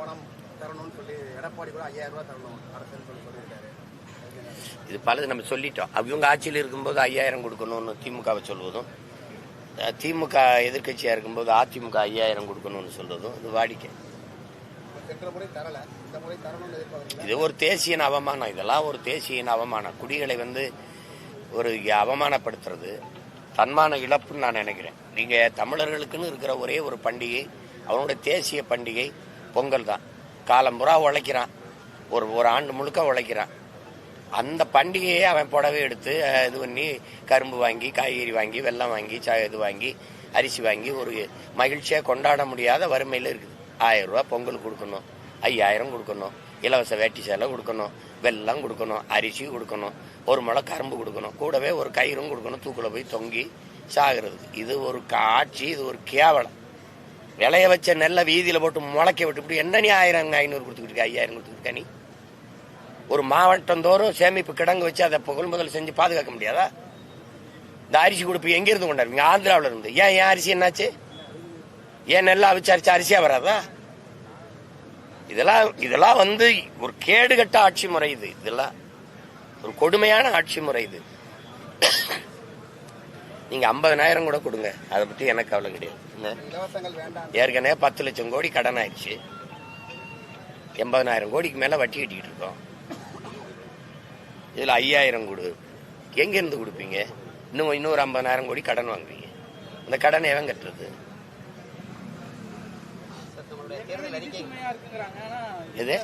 பணம் தரணும்னு சொல்லி எடப்பாடி கூட 5000 ரூபாய் தரணும் அரசுன்னு சொல்லியிருக்காரு. இது பலது நம்ம சொல்லிட்டோம். அவங்க ஆட்சியில் இருக்கும்போது 5000 கொடுக்கணும்னு திமுகவை சொல்வதும், திமுக எதிர்கட்சியா இருக்கும்போது அதிமுக 5000 கொடுக்கணும்னு சொல்றதும் இது வாடிக்கை. இது ஒரு தேசிய அவமானம். இதெல்லாம் ஒரு தேசிய அவமானம். குடிகளை ஒரு அவமானப்படுத்துறது தன்மான இழப்புன்னு நான் நினைக்கிறேன். நீங்க தமிழர்களுக்குன்னு இருக்கிற ஒரே ஒரு பண்டிகை, அவனுடைய தேசிய பண்டிகை பொங்கல் தான். காலம்புறா உழைக்கிறான், ஒரு ஆண்டு முழுக்க உழைக்கிறான். அந்த பண்டிகையை அவன் புடவை எடுத்து இது பண்ணி கரும்பு வாங்கி, காய்கறி வாங்கி, வெல்லம் வாங்கி, இது வாங்கி, அரிசி வாங்கி ஒரு மகிழ்ச்சியா கொண்டாட முடியாத வறுமையில இருக்குது. 1000 ரூபாய் பொங்கல் கொடுக்கணும், 5000 கொடுக்கணும், இலவச வேட்டி சேலை கொடுக்கணும், வெல்லம் கொடுக்கணும், அரிசி கொடுக்கணும், ஒரு முளை கரும்பு கொடுக்கணும், கூடவே ஒரு கயிறும் கொடுக்கணும், தூக்குல போய் தொங்கி சாகிறது. இது ஒரு ஆட்சி, இது ஒரு கேவலம். விளைய வச்ச நெல்லை வீதியில போட்டு முளைக்க விட்டு இப்படி என்ன நீ 1000 500 கொடுத்துக்கிட்டு 5000 கொடுத்துக்கிட்ட நீ? ஒரு மாவட்டம் தோறும் சேமிப்பு கிடங்கு வச்சு அதை கொள்முதல் செஞ்சு பாதுகாக்க முடியாதா? இந்த அரிசி கொடுப்பு எங்க இருந்து கொண்டாடுவீங்க? ஆந்திராவில இருந்து. ஏன் அரிசி என்னாச்சு? ஏன் நெல்லை அவிச்சாரிச்சு அரிசியா வராதா? இதெல்லாம் ஒரு கேடுகட்ட ஆட்சி முறை. இதெல்லாம் ஒரு கொடுமையான ஆட்சி முறை. இது நீங்க 50,000 கூட கொடுங்க, அதை பத்தி எனக்கு கவலை கிடையாது. ஏற்கனவே 10 லட்சம் கோடி கடன் ஆயிடுச்சு. 80,000 கோடிக்கு மேல வட்டி கட்டிக்கிட்டு இருக்கோம். இதுல 5000 கொடு, எங்க இருந்து கொடுப்பீங்க? இன்னொரு 50,000 கோடி கடன் வாங்குவீங்க. இந்த கடனை எவன் கட்டுறது? இது